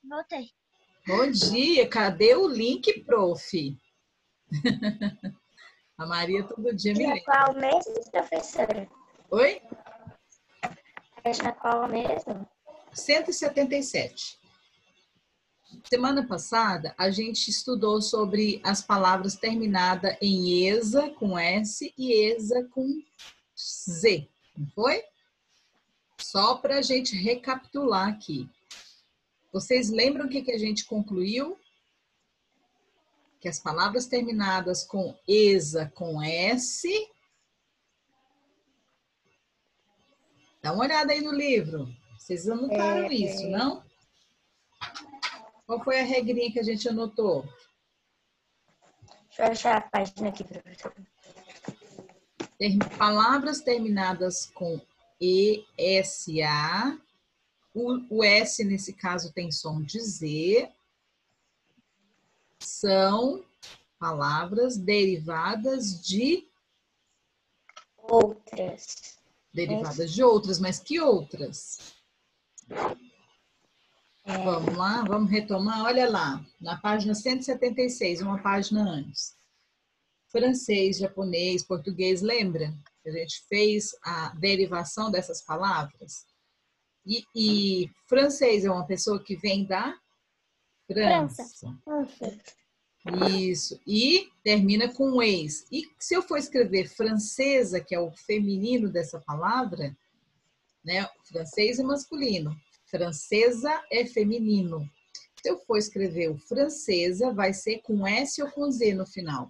Voltei. Bom dia, cadê o link, prof? A Maria todo dia me lembra. Qual mesmo, professora? Oi? Página qual mesmo? 177. Semana passada, a gente estudou sobre as palavras terminadas em ESA com S e ESA com Z, não foi? Só para a gente recapitular aqui. Vocês lembram o que a gente concluiu? Que as palavras terminadas com ESA com S... Dá uma olhada aí no livro. Vocês anotaram isso, não? Qual foi a regrinha que a gente anotou? Deixa eu achar a página aqui, professora. Palavras terminadas com ESA. O S, nesse caso, tem som de Z. São palavras derivadas de... Outras. Derivadas de outras, mas que outras? Vamos lá, vamos retomar. Olha lá, na página 176, uma página antes. Francês, japonês, português, lembra? A gente fez a derivação dessas palavras. E francês é uma pessoa que vem da França. Isso. E termina com ex. E se eu for escrever francesa, que é o feminino dessa palavra, né? Francês é masculino. Francesa é feminino. Se eu for escrever o francesa, vai ser com S ou com Z no final?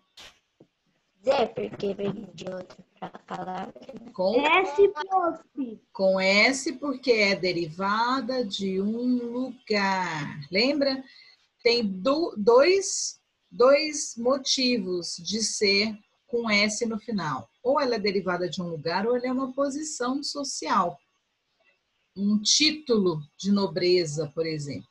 Z, porque vem de outra palavra. Com S, prof. Com S, porque é derivada de um lugar. Lembra? Tem dois motivos de ser com S no final. Ou ela é derivada de um lugar, ou ela é uma posição social. Um título de nobreza, por exemplo.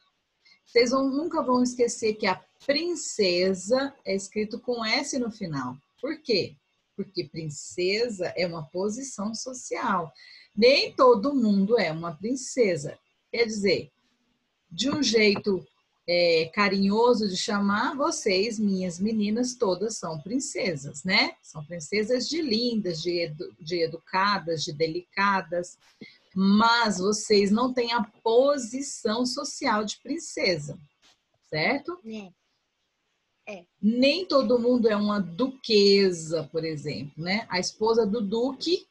Vocês nunca vão esquecer que a princesa é escrito com S no final. Por quê? Porque princesa é uma posição social. Nem todo mundo é uma princesa. Quer dizer, de um jeito carinhoso de chamar, vocês, minhas meninas, todas são princesas, né? São princesas de lindas, de educadas, de delicadas, mas vocês não têm a posição social de princesa, certo? Nem todo mundo é uma duquesa, por exemplo, né? A esposa do duque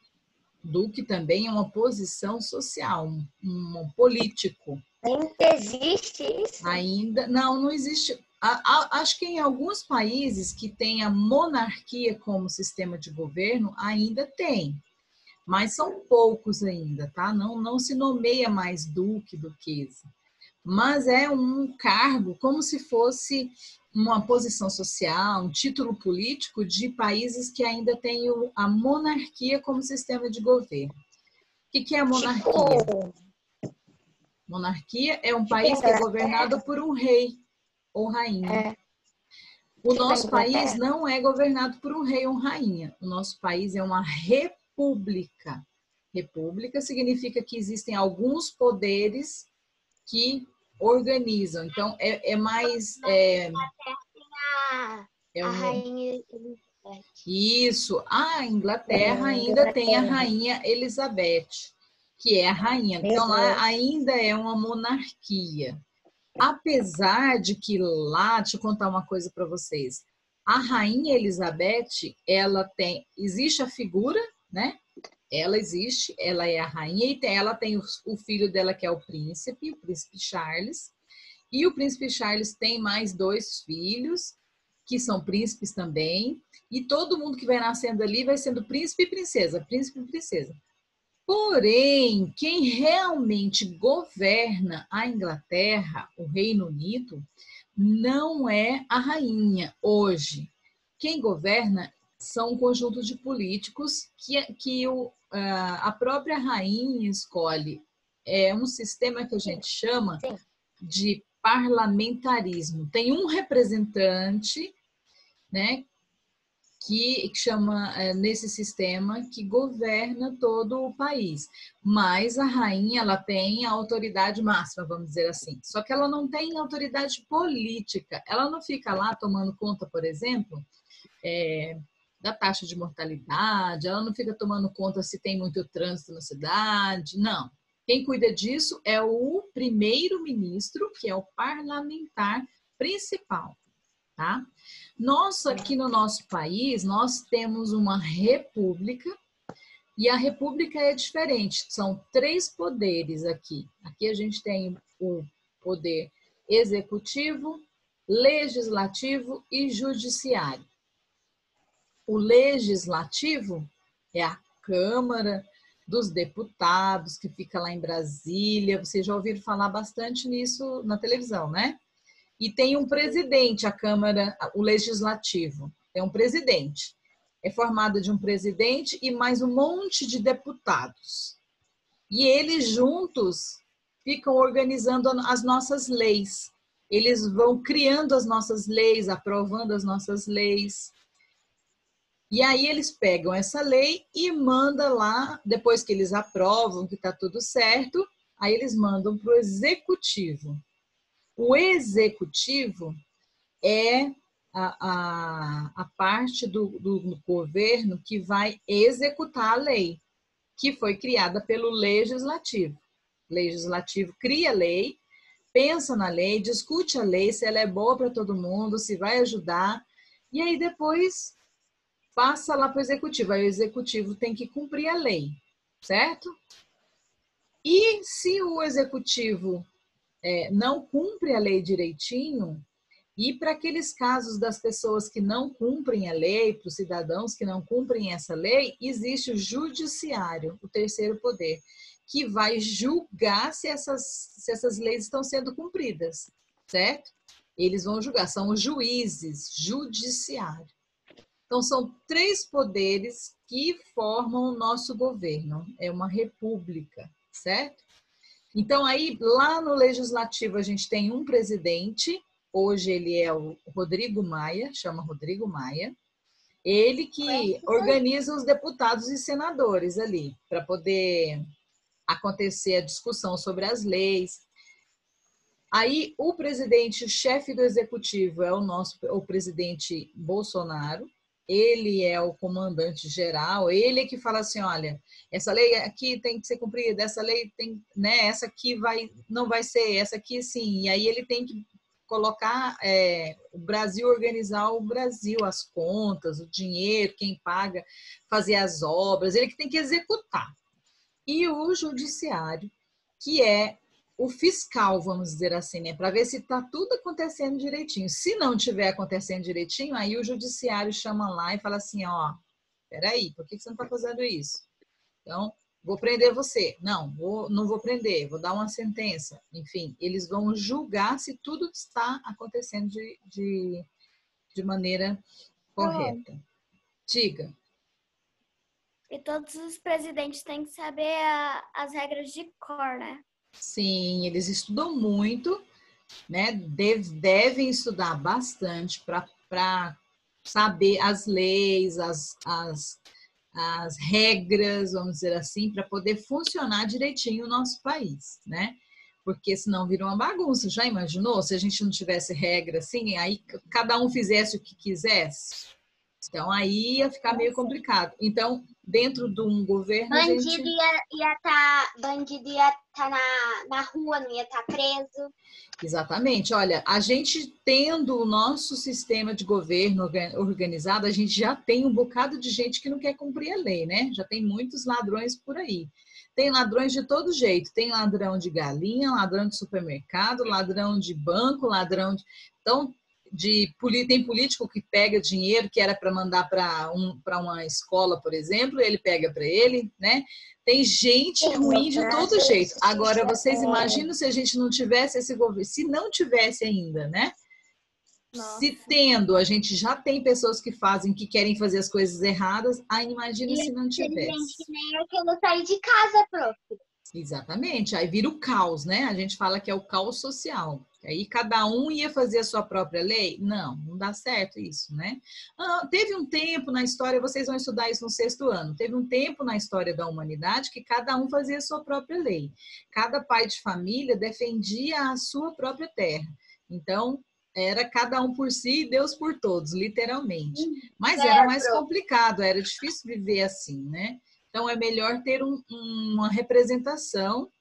também é uma posição social, um político. Ainda existe isso? Ainda, não existe. Acho que em alguns países que tem a monarquia como sistema de governo, ainda tem. Mas são poucos ainda, tá? Não se nomeia mais duque, duquesa. Mas é um cargo como se fosse uma posição social, um título político de países que ainda têm a monarquia como sistema de governo. O que é a monarquia? Monarquia é um país que é governado por um rei ou rainha. O nosso país não é governado por um rei ou rainha. O nosso país é uma república. República significa que existem alguns poderes que organizam. Então, é mais... A rainha Elizabeth. Isso. A Inglaterra ainda tem a rainha Elizabeth, que é a rainha. Então, lá ainda é uma monarquia. Apesar de que lá, deixa eu contar uma coisa para vocês. A rainha Elizabeth, existe a figura, né? Ela existe, ela é a rainha e ela tem o filho dela que é o príncipe Charles. E o príncipe Charles tem mais 2 filhos, que são príncipes também. E todo mundo que vai nascendo ali vai sendo príncipe e princesa, príncipe e princesa. Porém, quem realmente governa a Inglaterra, o Reino Unido, não é a rainha hoje. Quem governa são um conjunto de políticos que a própria rainha escolhe. É um sistema que a gente chama de parlamentarismo. Tem um representante, né, que chama nesse sistema que governa todo o país. Mas a rainha, ela tem a autoridade máxima, vamos dizer assim. Só que ela não tem autoridade política. Ela não fica lá tomando conta, por exemplo, da taxa de mortalidade, ela não fica tomando conta se tem muito trânsito na cidade, não. Quem cuida disso é o primeiro-ministro, que é o parlamentar principal, tá? Nós, aqui no nosso país, nós temos uma república, e a república é diferente, são 3 poderes aqui. Aqui a gente tem o poder executivo, legislativo e judiciário. O legislativo é a Câmara dos Deputados, que fica lá em Brasília. Vocês já ouviram falar bastante nisso na televisão, né? E tem um presidente, a Câmara, o Legislativo. Tem um presidente. É formado de um presidente e mais um monte de deputados. E eles juntos ficam organizando as nossas leis. Eles vão criando as nossas leis, aprovando as nossas leis. E aí eles pegam essa lei e mandam lá, depois que eles aprovam que está tudo certo, aí eles mandam para o executivo. O executivo é a parte do governo que vai executar a lei, que foi criada pelo legislativo. O legislativo cria a lei, pensa na lei, discute a lei, se ela é boa para todo mundo, se vai ajudar, e aí depois passa lá para o executivo. Aí o executivo tem que cumprir a lei, certo? E se o executivo não cumpre a lei direitinho, e para aqueles casos das pessoas que não cumprem a lei, para os cidadãos que não cumprem essa lei, existe o judiciário, o terceiro poder, que vai julgar se essas leis estão sendo cumpridas, certo? Eles vão julgar, são os juízes, judiciário. Então, são 3 poderes que formam o nosso governo. É uma república, certo? Então, aí, lá no Legislativo, a gente tem um presidente. Hoje ele é o Rodrigo Maia, chama Rodrigo Maia. Ele que organiza os deputados e senadores ali, para poder acontecer a discussão sobre as leis. Aí, o presidente, o chefe do executivo é o presidente Bolsonaro. Ele é o comandante geral, ele é que fala assim, olha, essa lei aqui tem que ser cumprida, essa lei tem, né, essa aqui não vai ser, essa aqui sim. E aí ele tem que colocar o Brasil, organizar o Brasil, as contas, o dinheiro, quem paga, fazer as obras, ele que tem que executar. E o judiciário, que é o fiscal, vamos dizer assim, né? Para ver se está tudo acontecendo direitinho. Se não estiver acontecendo direitinho, aí o judiciário chama lá e fala assim, ó, peraí, por que você não está fazendo isso? Então, vou prender você. Não vou prender, vou dar uma sentença. Enfim, eles vão julgar se tudo está acontecendo de maneira correta. Diga. E todos os presidentes têm que saber as regras de cor, né? Sim, eles estudam muito, né? Devem estudar bastante para saber as leis, as regras, vamos dizer assim, para poder funcionar direitinho o nosso país, né? Porque senão vira uma bagunça. Já imaginou se a gente não tivesse regra assim, aí cada um fizesse o que quisesse? Então aí ia ficar meio complicado. Então, dentro de um governo, bandido ia tá na rua, não ia estar preso. Exatamente. Olha, a gente tendo o nosso sistema de governo organizado, a gente já tem um bocado de gente que não quer cumprir a lei, né? Já tem muitos ladrões por aí. Tem ladrões de todo jeito. Tem ladrão de galinha, ladrão de supermercado, ladrão de banco, ladrão de... Então, tem político que pega dinheiro que era para mandar para uma escola, por exemplo, ele pega para ele, né? Tem gente ruim de todo jeito. Agora, vocês imaginam se a gente não tivesse esse governo, se não tivesse ainda, né? Nossa. Se tendo, a gente já tem pessoas que querem fazer as coisas erradas, aí imagina se não tivesse. Gente nem é que eu não saí de casa, prof. Exatamente, aí vira o caos, né? A gente fala que é o caos social. Aí cada um ia fazer a sua própria lei? Não, não dá certo isso, né? Teve um tempo na história, vocês vão estudar isso no 6º ano, teve um tempo na história da humanidade que cada um fazia a sua própria lei. Cada pai de família defendia a sua própria terra. Então, era cada um por si e Deus por todos, literalmente. Mas era mais complicado, era difícil viver assim, né? Então, é melhor ter uma representação,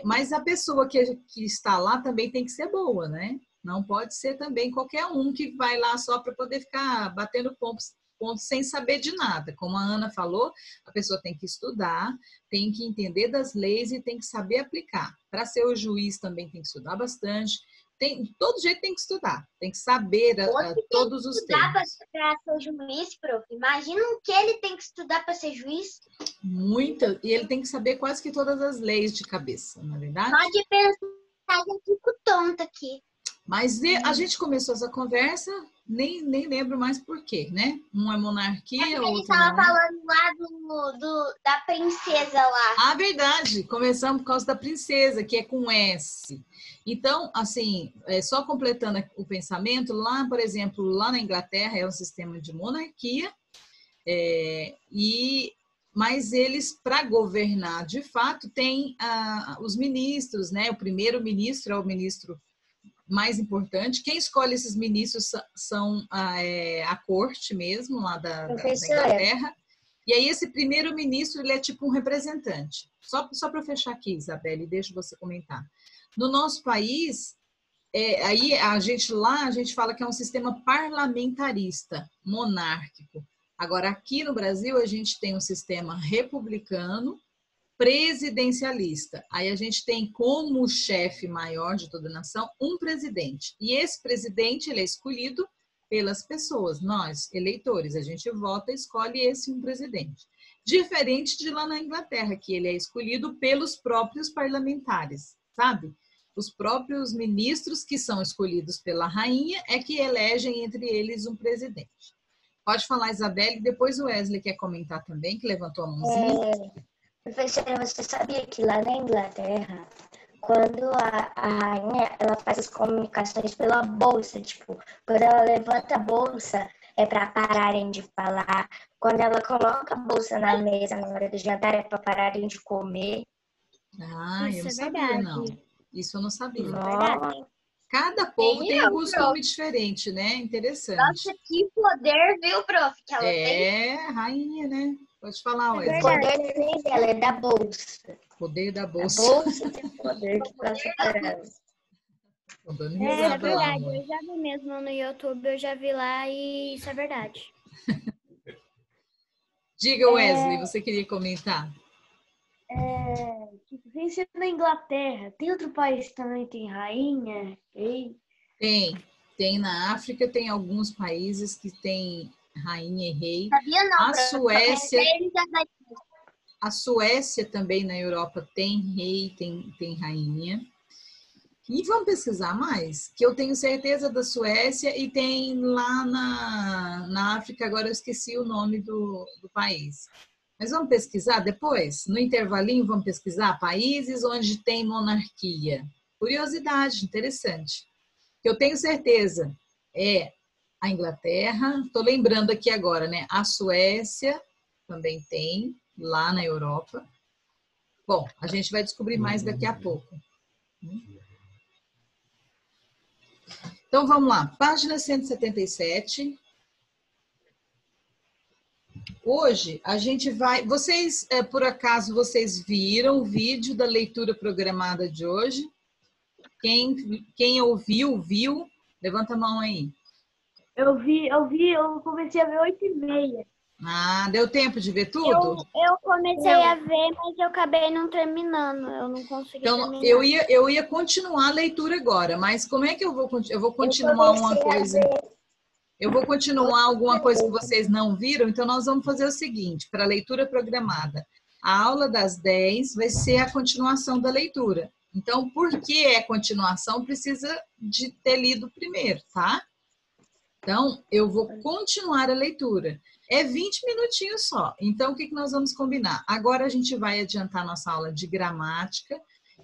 mas a pessoa que está lá também tem que ser boa, né? Não pode ser também qualquer um que vai lá só para poder ficar batendo pontos sem saber de nada. Como a Ana falou, a pessoa tem que estudar, tem que entender das leis e tem que saber aplicar. Para ser o juiz também tem que estudar bastante. De todo jeito tem que estudar, tem que saber todos os termos. Para ser juiz, prof. Imagina o que ele tem que estudar para ser juiz. Muita, e ele tem que saber quase que todas as leis de cabeça, não é verdade? Só de pensar, eu fico tonta aqui. Mas a gente começou essa conversa, nem lembro mais por quê, né? Um é monarquia, outro não. A gente estava falando lá da princesa lá. Ah, verdade. Começamos por causa da princesa, que é com S. Então, assim, só completando o pensamento, lá, por exemplo, lá na Inglaterra é um sistema de monarquia, mas eles, para governar de fato, têm os ministros, né? O primeiro-ministro é o ministro mais importante. Quem escolhe esses ministros são a corte mesmo, lá da Inglaterra. E aí esse primeiro-ministro, ele é tipo um representante. Só para fechar aqui, Isabelle, deixa você comentar. No nosso país, aí a gente fala que é um sistema parlamentarista, monárquico. Agora, aqui no Brasil, a gente tem um sistema republicano, presidencialista. Aí a gente tem como chefe maior de toda a nação um presidente. E esse presidente, ele é escolhido pelas pessoas, nós, eleitores. A gente vota e escolhe um presidente. Diferente de lá na Inglaterra, que ele é escolhido pelos próprios parlamentares, sabe? Os próprios ministros que são escolhidos pela rainha é que elegem entre eles um presidente. Pode falar, Isabelle, depois o Wesley quer comentar também, que levantou a mãozinha. Professora, você sabia que lá na Inglaterra, quando a rainha ela faz as comunicações pela bolsa, tipo, quando ela levanta a bolsa é para pararem de falar, quando ela coloca a bolsa na mesa na hora do jantar é para pararem de comer. Ah, eu não sabia, não. Isso eu não sabia. Não. Cada povo tem um costume diferente, né? Interessante. Nossa, que poder, viu, prof? Que ela tem. Rainha, né? Pode falar, Wesley. O poder dela é da bolsa. Poder da bolsa. A bolsa tem poder que passa para ela. É verdade, eu já vi mesmo no YouTube, eu já vi lá e isso é verdade. Diga, Wesley, você queria comentar? Sem ser na Inglaterra, tem outro país que também tem rainha? Tem na África, tem alguns países que tem rainha e rei. Sabia não, A Suécia também na Europa tem rei, tem rainha. E vamos pesquisar mais, que eu tenho certeza da Suécia e tem lá na África, agora eu esqueci o nome do país. Mas vamos pesquisar depois? No intervalinho, vamos pesquisar países onde tem monarquia. Curiosidade, interessante. Eu tenho certeza, a Inglaterra, estou lembrando aqui agora, né? A Suécia também tem, lá na Europa. Bom, a gente vai descobrir mais daqui a pouco. Então, vamos lá. Página 177. Hoje, a gente vai... Vocês, por acaso, vocês viram o vídeo da leitura programada de hoje? Quem ouviu, viu? Levanta a mão aí. Eu comecei a ver 8h30. Ah, deu tempo de ver tudo? Eu comecei a ver, mas eu acabei não terminando. Eu não consegui terminar. Eu ia continuar a leitura agora, mas como é que eu vou continuar uma coisa? Eu vou continuar alguma coisa que vocês não viram, então nós vamos fazer o seguinte, para a leitura programada. A aula das 10 vai ser a continuação da leitura. Então, porque é continuação, precisa de ter lido primeiro, tá? Então, eu vou continuar a leitura. É 20 minutinhos só. Então, o que nós vamos combinar? Agora a gente vai adiantar nossa aula de gramática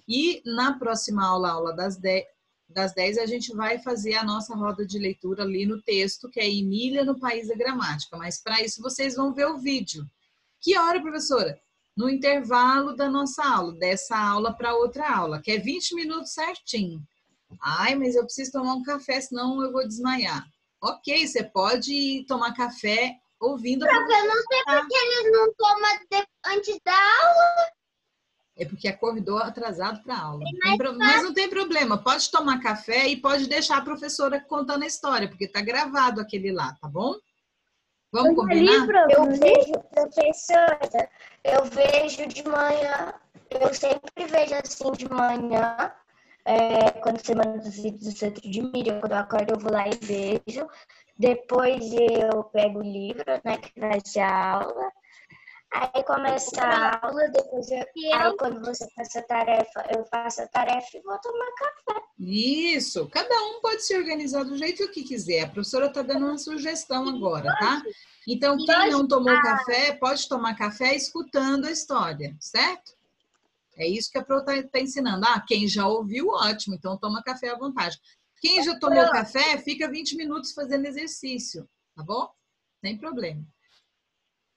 e na próxima aula, aula das 10, a gente vai fazer a nossa roda de leitura ali no texto, que é Emília no País da Gramática. Mas para isso vocês vão ver o vídeo. Que hora, professora? No intervalo da nossa aula, dessa aula para outra aula, que é 20 minutos certinho. Ai, mas eu preciso tomar um café, senão eu vou desmaiar. Ok, você pode tomar café ouvindo a Prof, eu não sei porque eles não tomam antes da aula. É porque acordou atrasado para a aula. Mas não tem problema, pode tomar café e pode deixar a professora contando a história, porque está gravado aquele lá, tá bom? Vamos combinar? Eu vejo, professora, eu vejo de manhã, eu sempre vejo assim de manhã, quando você manda os vídeos do Centro de Mídia, quando eu acordo eu vou lá e vejo. Depois eu pego o livro, né, que vai ser a aula. Aí começa a aula, depois aí quando você passa a tarefa, eu faço a tarefa e vou tomar café. Isso, cada um pode se organizar do jeito que quiser. A professora está dando uma sugestão agora, tá? Então, quem não tomou café, pode tomar café escutando a história, certo? É isso que a Pro está ensinando. Ah, quem já ouviu, ótimo, então toma café à vontade. Quem já tomou café, fica 20 minutos fazendo exercício, tá bom? Sem problema.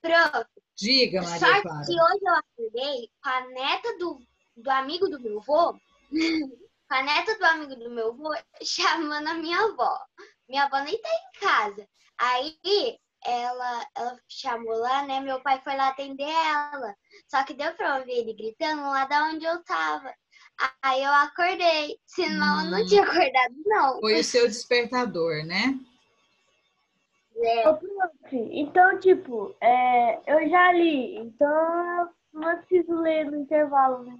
Prof, Diga, Maria só Clara. que hoje eu acordei com a neta do amigo do meu avô, com a neta do amigo do meu avô chamando a minha avó. Minha avó nem tá em casa. Aí ela chamou lá, né? Meu pai foi lá atender ela. Só que deu pra ouvir ele gritando lá da onde eu tava. Aí eu acordei. Senão eu não tinha acordado, não. Foi o seu despertador, né? Ô, prof, então, tipo, eu já li, então eu não preciso ler no intervalo, né?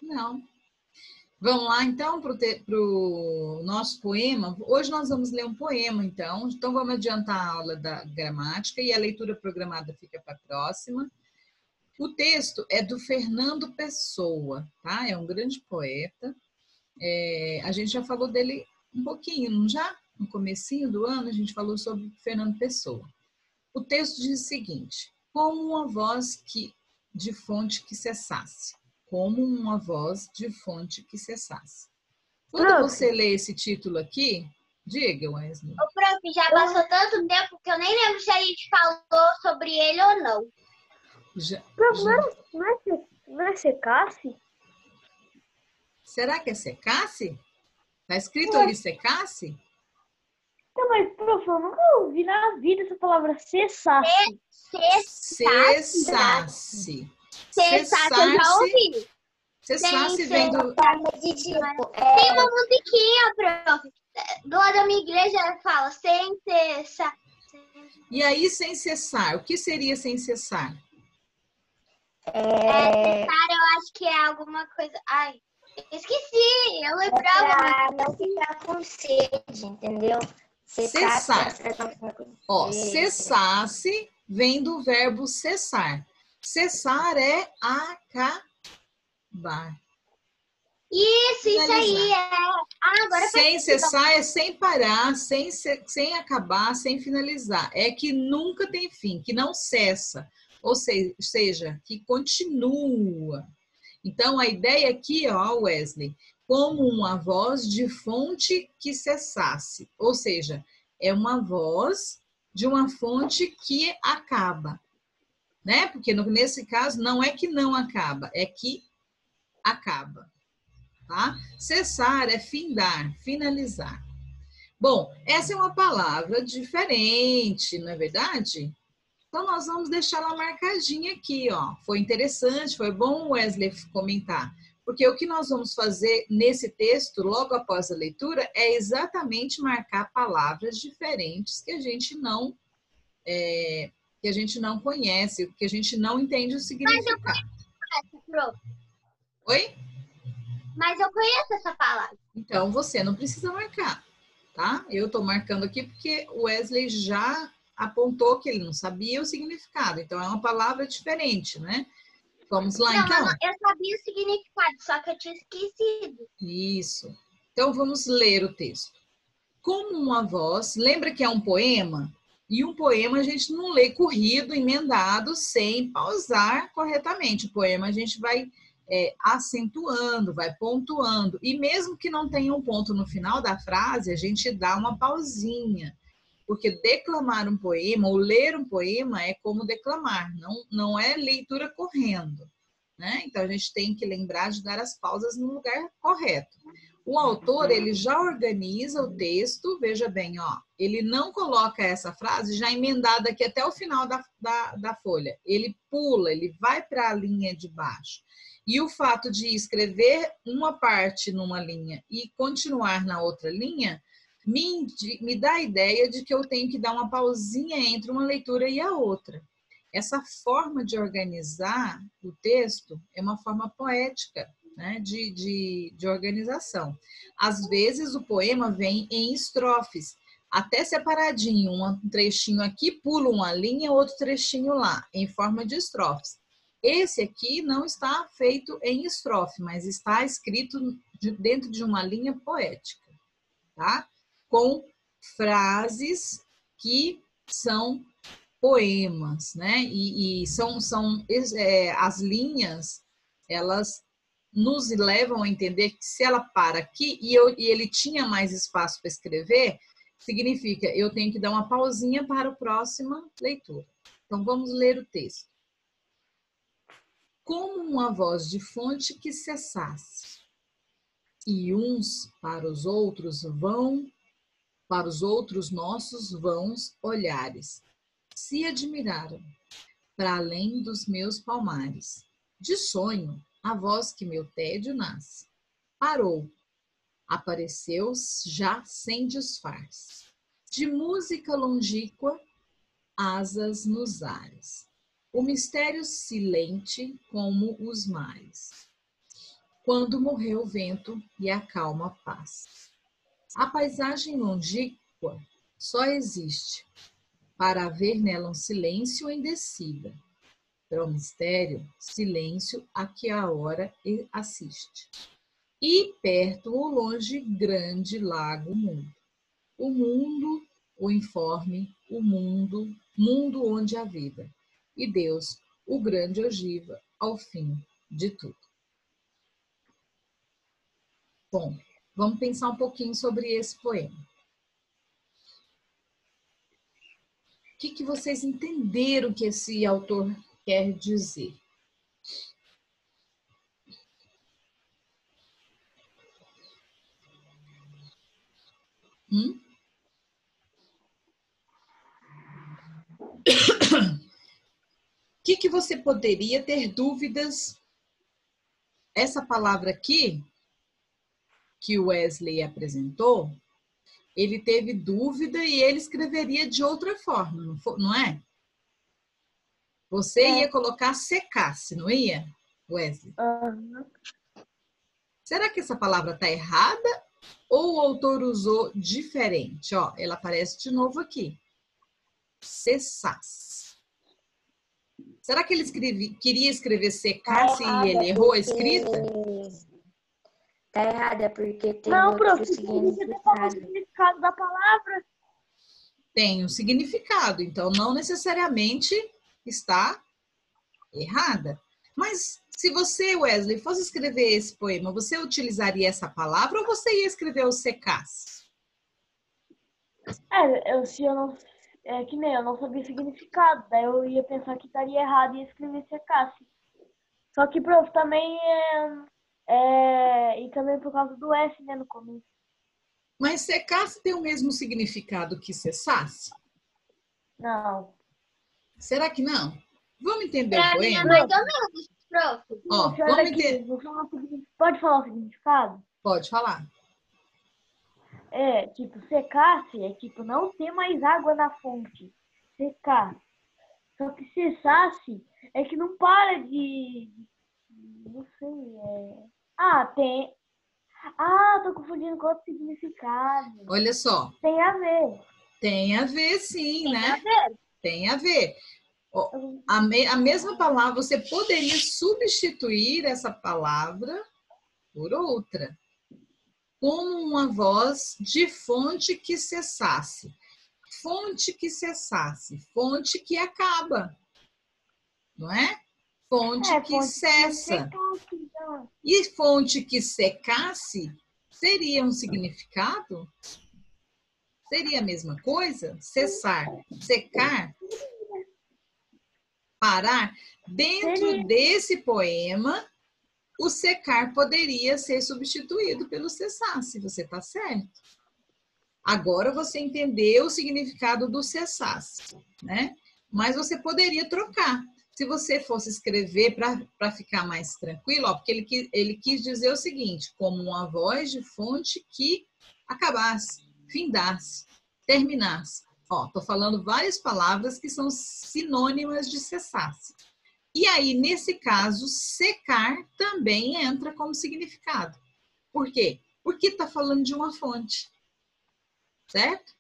Não. Vamos lá, então, para o nosso poema. Hoje nós vamos ler um poema, então. Então, vamos adiantar a aula da gramática e a leitura programada fica para a próxima. O texto é do Fernando Pessoa, tá? É um grande poeta. A gente já falou dele um pouquinho, não já? No comecinho do ano, a gente falou sobre Fernando Pessoa. O texto diz o seguinte: como uma voz de fonte que cessasse. Como uma voz de fonte que cessasse. Quando você lê esse título aqui, diga, Wesley. Ô, prof, já passou tanto tempo que eu nem lembro se a gente falou sobre ele ou não. Não é secasse? Será que é secasse? Tá escrito ali secasse? Não, mas, prof, eu nunca ouvi na vida essa palavra cessasse. Cessasse. Cessasse eu já ouvi. Cessasse vem do... Tem uma musiquinha, prof. Do lado da minha igreja fala sem cessar. E aí, sem cessar. O que seria sem cessar? Cessar, eu acho que é alguma coisa... Ai, esqueci. Eu lembrava. Pra não ficar com sede, entendeu? Cessar. Ó, cessasse vem do verbo cessar. Cessar é acabar. Isso aí agora sem cessar é sem parar, sem acabar, sem finalizar. É que nunca tem fim, que não cessa. Ou seja, que continua. Então, a ideia aqui, ó, Wesley, como uma voz de fonte que cessasse. Ou seja, é uma voz de uma fonte que acaba. Né? Porque nesse caso não é que não acaba, é que acaba. Tá? Cessar é findar, finalizar. Bom, essa é uma palavra diferente, não é verdade? Então, nós vamos deixar ela marcadinha aqui, ó. Foi interessante, foi bom o Wesley comentar. Porque o que nós vamos fazer nesse texto, logo após a leitura, é exatamente marcar palavras diferentes que a gente não conhece, que a gente não entende o significado. Mas eu conheço, Oi? Mas eu conheço essa palavra. Então, você não precisa marcar, tá? Eu estou marcando aqui porque o Wesley já apontou que ele não sabia o significado. Então, é uma palavra diferente, né? Vamos lá, então? Não, eu sabia o significado, só que eu tinha esquecido. Isso. Então, vamos ler o texto. Como uma voz... Lembra que é um poema? E um poema a gente não lê corrido, emendado, sem pausar corretamente. O poema a gente vai acentuando, vai pontuando. E mesmo que não tenha um ponto no final da frase, a gente dá uma pausinha. Porque declamar um poema ou ler um poema é como declamar, não é leitura correndo, né? Então a gente tem que lembrar de dar as pausas no lugar correto. O autor, ele já organiza o texto, veja bem, ó, ele não coloca essa frase já emendada aqui até o final da folha. Ele pula, ele vai para a linha de baixo. E o fato de escrever uma parte numa linha e continuar na outra linha me dá a ideia de que eu tenho que dar uma pausinha entre uma leitura e a outra. Essa forma de organizar o texto é uma forma poética, né, de organização. Às vezes o poema vem em estrofes, até separadinho, um trechinho aqui, pula uma linha, outro trechinho lá, em forma de estrofes. Esse aqui não está feito em estrofe, mas está escrito dentro de uma linha poética, tá? Com frases que são poemas, né? E são as linhas, elas nos levam a entender que se ela para aqui e ele tinha mais espaço para escrever, significa eu tenho que dar uma pausinha para a próxima leitura. Então vamos ler o texto. Como uma voz de fonte que cessasse, e uns para os outros nossos vãos olhares, se admiraram, para além dos meus palmares. De sonho, a voz que meu tédio nasce, parou, apareceu já sem disfarce. De música longínqua, asas nos ares, o mistério silente como os mares. Quando morreu o vento e a calma paz. A paisagem longínqua só existe para haver nela um silêncio em descida. Para o mistério, silêncio a que a hora assiste. E perto ou longe, grande lago mundo. O mundo, o informe, o mundo onde há vida. E Deus, o grande ogiva, ao fim de tudo. Bom, vamos pensar um pouquinho sobre esse poema. O que vocês entenderam que esse autor quer dizer? O que você poderia ter dúvidas? Essa palavra aqui, que o Wesley apresentou, ele teve dúvida e ele escreveria de outra forma, não é? Você ia colocar secasse, não ia, Wesley? Uhum. Será que essa palavra está errada ou o autor usou diferente? Ó, ela aparece de novo aqui. Cessasse. Será que ele queria escrever secasse e ele errou a escrita? Tá errada, porque tem Não, prof, outro significado. O significado da palavra. Tem um significado, então não necessariamente está errada. Mas se você, Wesley, fosse escrever esse poema, você utilizaria essa palavra ou você ia escrever o secasse? Que nem eu não sabia o significado, daí eu ia pensar que estaria errado e ia escrever secasse. Só que, prof, também e também por causa do S, né, no começo. Mas secasse tem o mesmo significado que cessasse? Não. Será que não? Vamos entender o poema? É mais ou menos, prof. Ó, vamos entender. Pode falar o significado? Pode falar. Secasse é não ter mais água na fonte. Secar. Só que cessasse é que não para de... Não sei, tem... tô confundindo com outro significado. Olha só. Tem a ver. Tem a ver, sim, né? Tem a ver. Tem a ver. A mesma palavra, você poderia substituir essa palavra por outra. Como uma voz de fonte que cessasse. fonte que cessasse, fonte que acaba, não é? Fonte que fonte cessa. então. E fonte que secasse seria um significado? Seria a mesma coisa? Cessar, secar, parar. Dentro desse poema, o secar poderia ser substituído pelo cessasse. Você está certo. Agora você entendeu o significado do cessasse, né? Mas você poderia trocar. Se você fosse escrever para ficar mais tranquilo, ó, porque ele quis dizer o seguinte, como uma voz de fonte que acabasse, findasse, terminasse. Ó, tô falando várias palavras que são sinônimas de cessasse. E aí, nesse caso, secar também entra como significado. Por quê? Porque está falando de uma fonte, certo?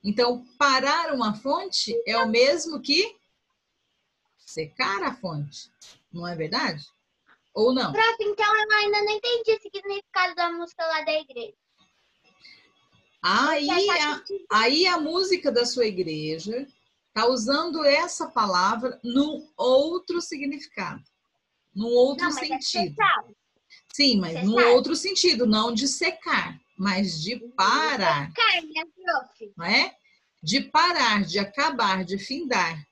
Então, parar uma fonte é o mesmo que secar a fonte, não é verdade? Ou não? Prof, então eu ainda não entendi o significado da música lá da igreja. Aí a música da sua igreja está usando essa palavra num outro significado, num outro sentido. Sim, mas num outro sentido, não de secar, mas de parar. Secar, né, prof? Não é? De parar, de acabar, de findar.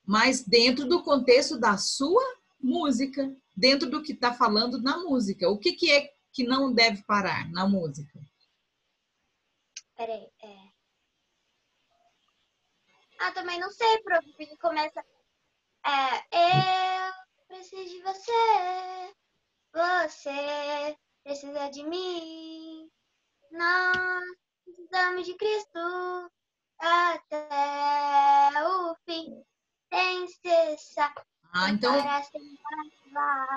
Mas dentro do contexto da sua música, dentro do que está falando na música. O que é que não deve parar na música? Peraí, também não sei, prof, porque começa... eu preciso de você, você precisa de mim, nós precisamos de Cristo até o fim, sem cessar.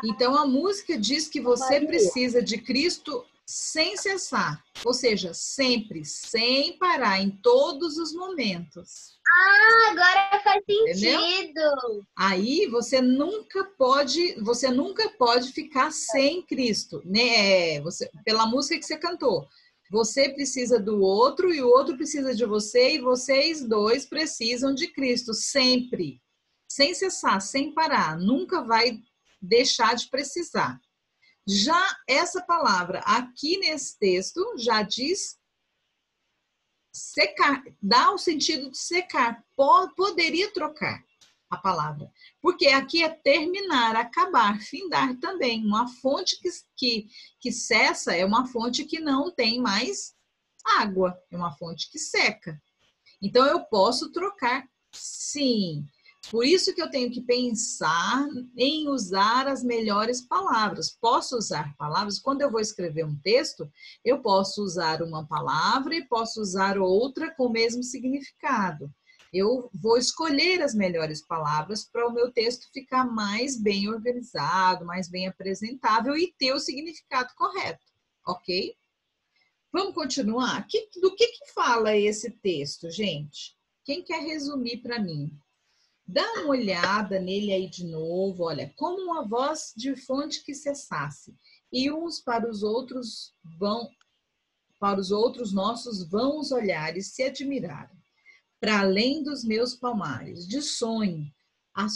Então a música diz que você precisa de Cristo sem cessar, ou seja, sempre, sem parar, em todos os momentos. Agora faz sentido. Entendeu? Aí você nunca pode ficar sem Cristo, né? Pela música que você cantou. Você precisa do outro e o outro precisa de você e vocês dois precisam de Cristo sempre, sem cessar, sem parar. Nunca vai deixar de precisar. Já essa palavra aqui nesse texto já diz secar, dá o sentido de secar. Poderia trocar a palavra, porque aqui é terminar, acabar, findar também. Uma fonte que cessa é uma fonte que não tem mais água, é uma fonte que seca. Então eu posso trocar, sim. Por isso que eu tenho que pensar em usar as melhores palavras. Posso usar palavras, quando eu vou escrever um texto, eu posso usar uma palavra e posso usar outra com o mesmo significado. Eu vou escolher as melhores palavras para o meu texto ficar mais bem organizado, mais bem apresentável e ter o significado correto, ok? Vamos continuar? Do que fala esse texto, gente? Quem quer resumir para mim? Dá uma olhada nele aí de novo, olha, como uma voz de fonte que cessasse, e uns para os outros nossos vãos olhares se admiraram. Para além dos meus palmares, de sonho, a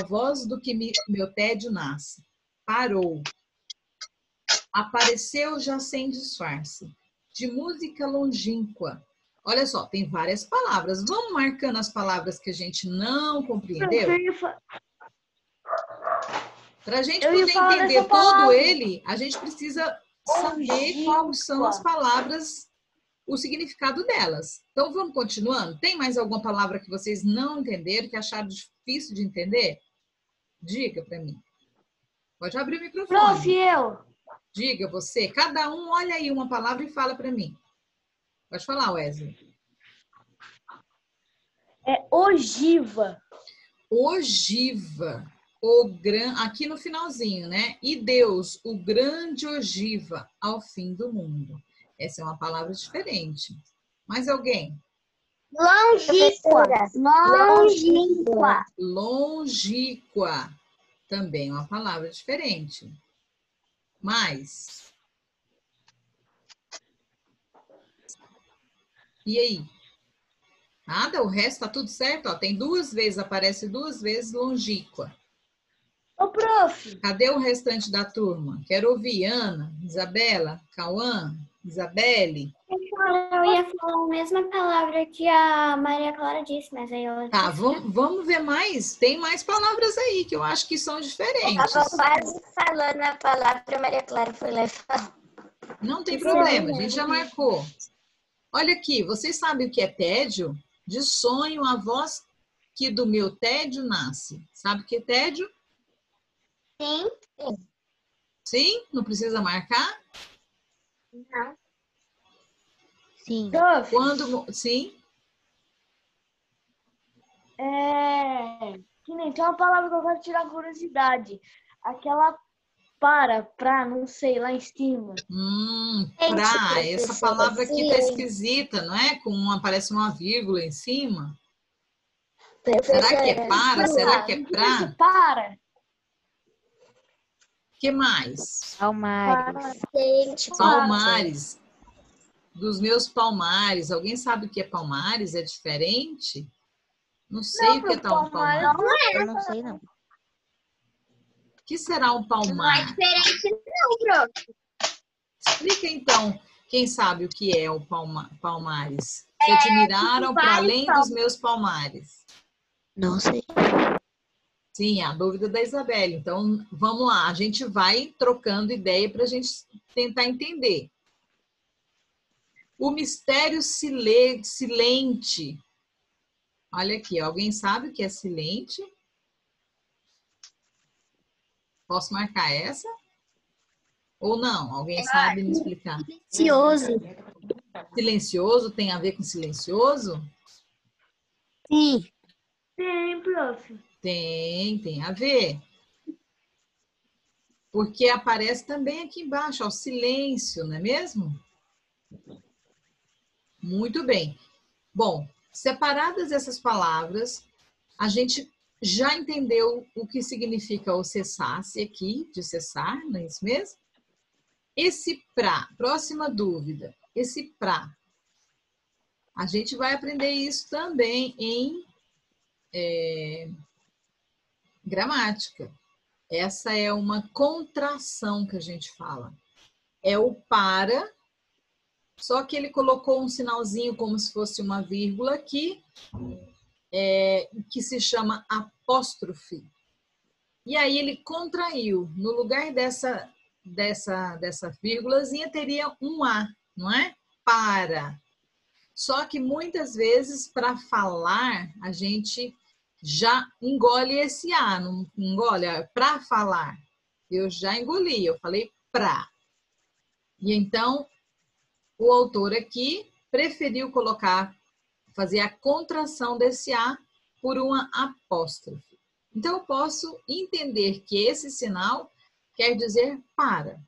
voz do que meu tédio nasce, parou, apareceu já sem disfarce, de música longínqua. Olha só, tem várias palavras. Vamos marcando as palavras que a gente não compreendeu? Para a gente poder entender todo ele, a gente precisa saber quais são as palavras, o significado delas. Então, vamos continuando? Tem mais alguma palavra que vocês não entenderam, que acharam difícil de entender? Diga para mim. Pode abrir o microfone. Prof, eu. Diga você. Cada um olha aí uma palavra e fala para mim. Pode falar, Wesley. É ogiva. Ogiva. Aqui no finalzinho, né? E Deus, o grande ogiva ao fim do mundo. Essa é uma palavra diferente. Mais alguém? Longínqua. Longínqua. Longínqua. Também uma palavra diferente. Mais. E aí? Nada, o resto tá tudo certo, ó. Tem duas vezes, aparece duas vezes longínqua. Ô, prof. Cadê o restante da turma? Quero ouvir Ana, Isabela, Cauã, Isabelle. Eu ia falar a mesma palavra que a Maria Clara disse, mas aí ela... Tá, vamos ver mais. Tem mais palavras aí que eu acho que são diferentes. Tava quase falando a palavra, a Maria Clara foi lá e falou. Não tem problema, a gente já marcou. Olha aqui, vocês sabem o que é tédio? De sonho a voz que do meu tédio nasce. Sabe o que é tédio? Sim. Sim? Não precisa marcar? Não. Sim. Prof, Quando... Sim? que nem tem uma palavra que eu quero tirar curiosidade. Aquela pra, não sei, lá em cima. Pra. Essa professora, palavra aqui tá sim. esquisita, não é? Parece uma vírgula em cima. Professora, Será que é para? Será que é pra? Para. O que mais? Palmares. gente, Palmares. Dos meus palmares. Alguém sabe o que é palmares? É diferente? Não sei o que é tal um palmar. Eu não sei, não. O que será um Não é palmar? diferente, não, prof. Explica então, quem sabe o que é o palmares. Se admiraram para além dos meus palmares. Não sei. Sim, a dúvida da Isabelle. Então, vamos lá. A gente vai trocando ideia para a gente tentar entender. O mistério silente. Olha aqui, alguém sabe o que é silente? Posso marcar essa? Ou não? Alguém sabe me explicar? Silencioso. Silencioso tem a ver com silencioso? Sim. Tem, prof. Tem a ver. Porque aparece também aqui embaixo, ó, silêncio, não é mesmo? Muito bem. Bom, separadas essas palavras, a gente já entendeu o que significa o cessar-se aqui, de cessar, não é isso mesmo? Esse pra, próxima dúvida, esse pra. A gente vai aprender isso também em gramática. Essa é uma contração que a gente fala. É o para, só que ele colocou um sinalzinho como se fosse uma vírgula aqui, que se chama apóstrofe. E aí ele contraiu. No lugar dessa vírgulazinha teria um A, não é? Para. Só que muitas vezes, para falar, a gente já engole esse A, não engole? Para falar. Eu já engoli, eu falei pra. E então, o autor aqui preferiu fazer a contração desse A por uma apóstrofe. Então, eu posso entender que esse sinal quer dizer para.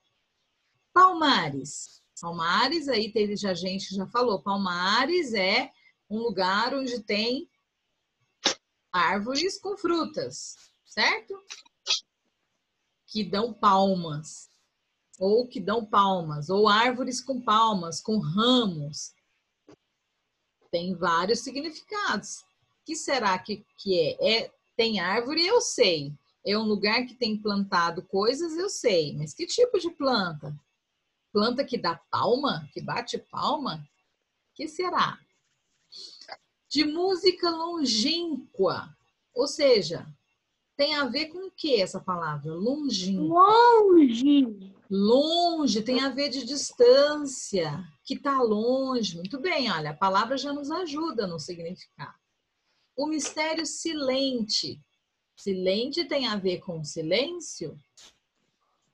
Palmares. Palmares, aí teve já gente que já falou, Palmares é um lugar onde tem árvores com frutas, certo? Que dão palmas, ou árvores com palmas, com ramos. Tem vários significados. O que será que é? Tem árvore, eu sei. É um lugar que tem plantado coisas, eu sei. Mas que tipo de planta? Planta que dá palma? Que bate palma? Que será? De música longínqua. Ou seja, tem a ver com o que essa palavra? Longínqua. Longe. Longe, tem a ver de distância, que está longe. Muito bem, olha, a palavra já nos ajuda no significado. O mistério silente. Silente tem a ver com silêncio.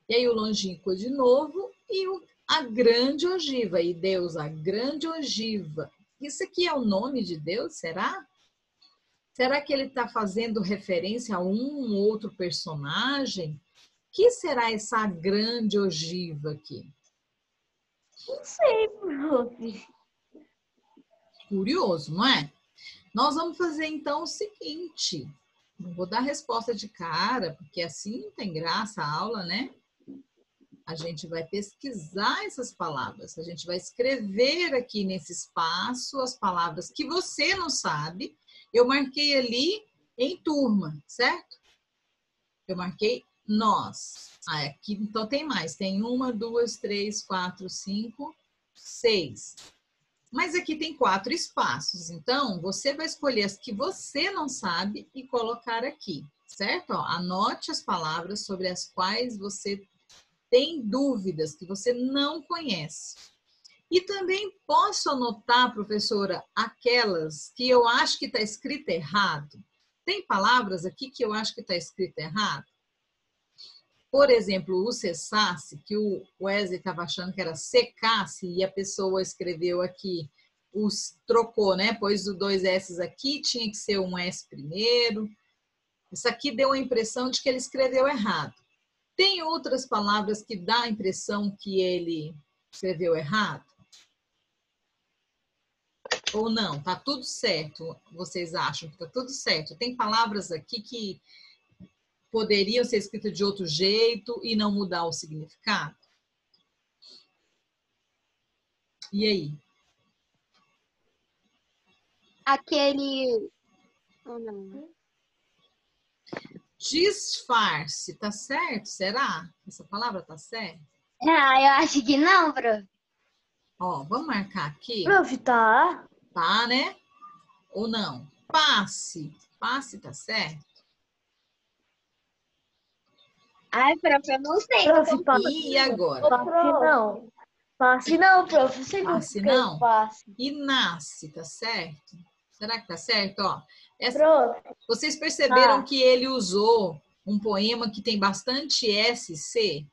E aí o longínquo de novo e a grande ogiva. E Deus, a grande ogiva. Isso aqui é o nome de Deus, será? Será que ele está fazendo referência a um ou outro personagem? Que será essa grande ogiva aqui? Não sei, prof. Curioso, não é? Nós vamos fazer então o seguinte. Não vou dar resposta de cara, porque assim não tem graça a aula, né? A gente vai pesquisar essas palavras. A gente vai escrever aqui nesse espaço as palavras que você não sabe. Eu marquei ali em turma, certo? Eu marquei nós. Ah, aqui então tem mais. Tem 1, 2, 3, 4, 5, 6. Mas aqui tem 4 espaços. Então, você vai escolher as que você não sabe e colocar aqui, certo? Ó, anote as palavras sobre as quais você tem dúvidas, que você não conhece. E também posso anotar, professora, aquelas que eu acho que está escrito errado. Tem palavras aqui que eu acho que está escrito errado? Por exemplo, o cessasse, que o Wesley estava achando que era secasse, e a pessoa escreveu aqui, trocou, né? Pôs o 2 S aqui, tinha que ser um S primeiro. Isso aqui deu a impressão de que ele escreveu errado. Tem outras palavras que dá a impressão que ele escreveu errado? Ou não? Tá tudo certo? Vocês acham que tá tudo certo? Tem palavras aqui que poderiam ser escritas de outro jeito e não mudar o significado? E aí? Aquele... Oh, não. Disfarce, tá certo? Será? Essa palavra tá certa? Ah, eu acho que não, prof. Ó, vamos marcar aqui. Prof, tá. Tá, né? Ou não? Passe. Passe tá certo? Ai, prof, eu não sei. Prof, passe. E agora? Passe não. Passe não, prof. Você Passe não não? passe. E nasce, tá certo? Será que tá certo? Ó, Prof, vocês perceberam tá. que ele usou um poema que tem bastante S, C,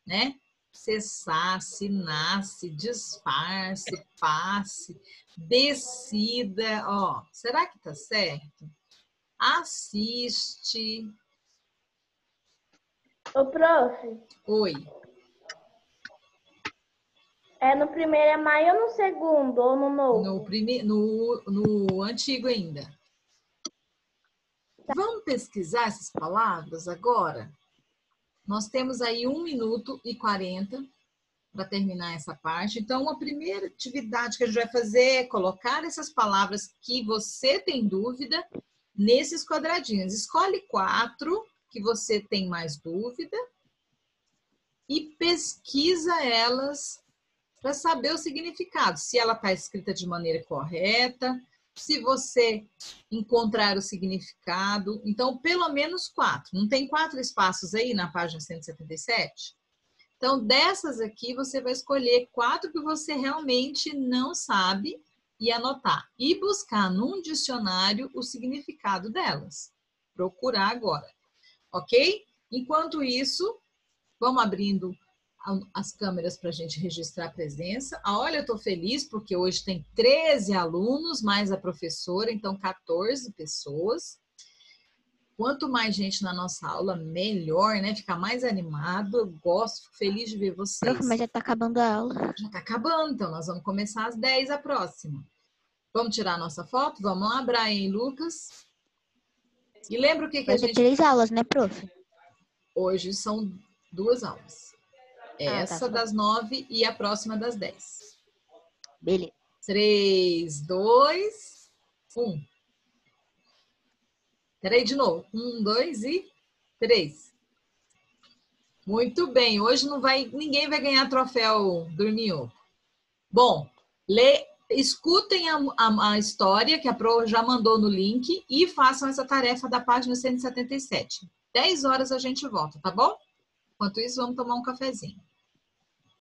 né? Cessasse, nasce, disfarce, passe, descida, ó. Será que tá certo? Assiste. Ô, prof, Oi. é no primeiro é maio ou no segundo? Ou no novo? No antigo ainda. Vamos pesquisar essas palavras agora? Nós temos aí 1 minuto e 40 para terminar essa parte. Então, a primeira atividade que a gente vai fazer é colocar essas palavras que você tem dúvida nesses quadradinhos. Escolhe 4 que você tem mais dúvida e pesquisa elas para saber o significado. Se ela está escrita de maneira correta, se você encontrar o significado. Então, pelo menos 4. Não tem 4 espaços aí na página 177? Então, dessas aqui, você vai escolher 4 que você realmente não sabe e anotar. E buscar num dicionário o significado delas. Procurar agora. Ok? Enquanto isso, vamos abrindo as câmeras para a gente registrar a presença. Olha, eu estou feliz porque hoje tem 13 alunos, mais a professora, então 14 pessoas. Quanto mais gente na nossa aula, melhor, né? Fica mais animado. Eu gosto, fico feliz de ver vocês. Prof, mas já tá acabando a aula. Já tá acabando, então nós vamos começar às 10 a próxima. Vamos tirar a nossa foto? Vamos lá, Brian e Lucas. E lembra o que a Vai ter gente... 3 aulas, né, prof? Hoje são 2 aulas. Essa tá. das 9 e a próxima das 10. Beleza. 3, 2, 1. Peraí, de novo. 1, 2 e 3. Muito bem. Hoje ninguém vai ganhar troféu dormiu. Bom, escutem a história que a Pro já mandou no link e façam essa tarefa da página 177. 10 horas a gente volta, tá bom? Enquanto isso, vamos tomar um cafezinho.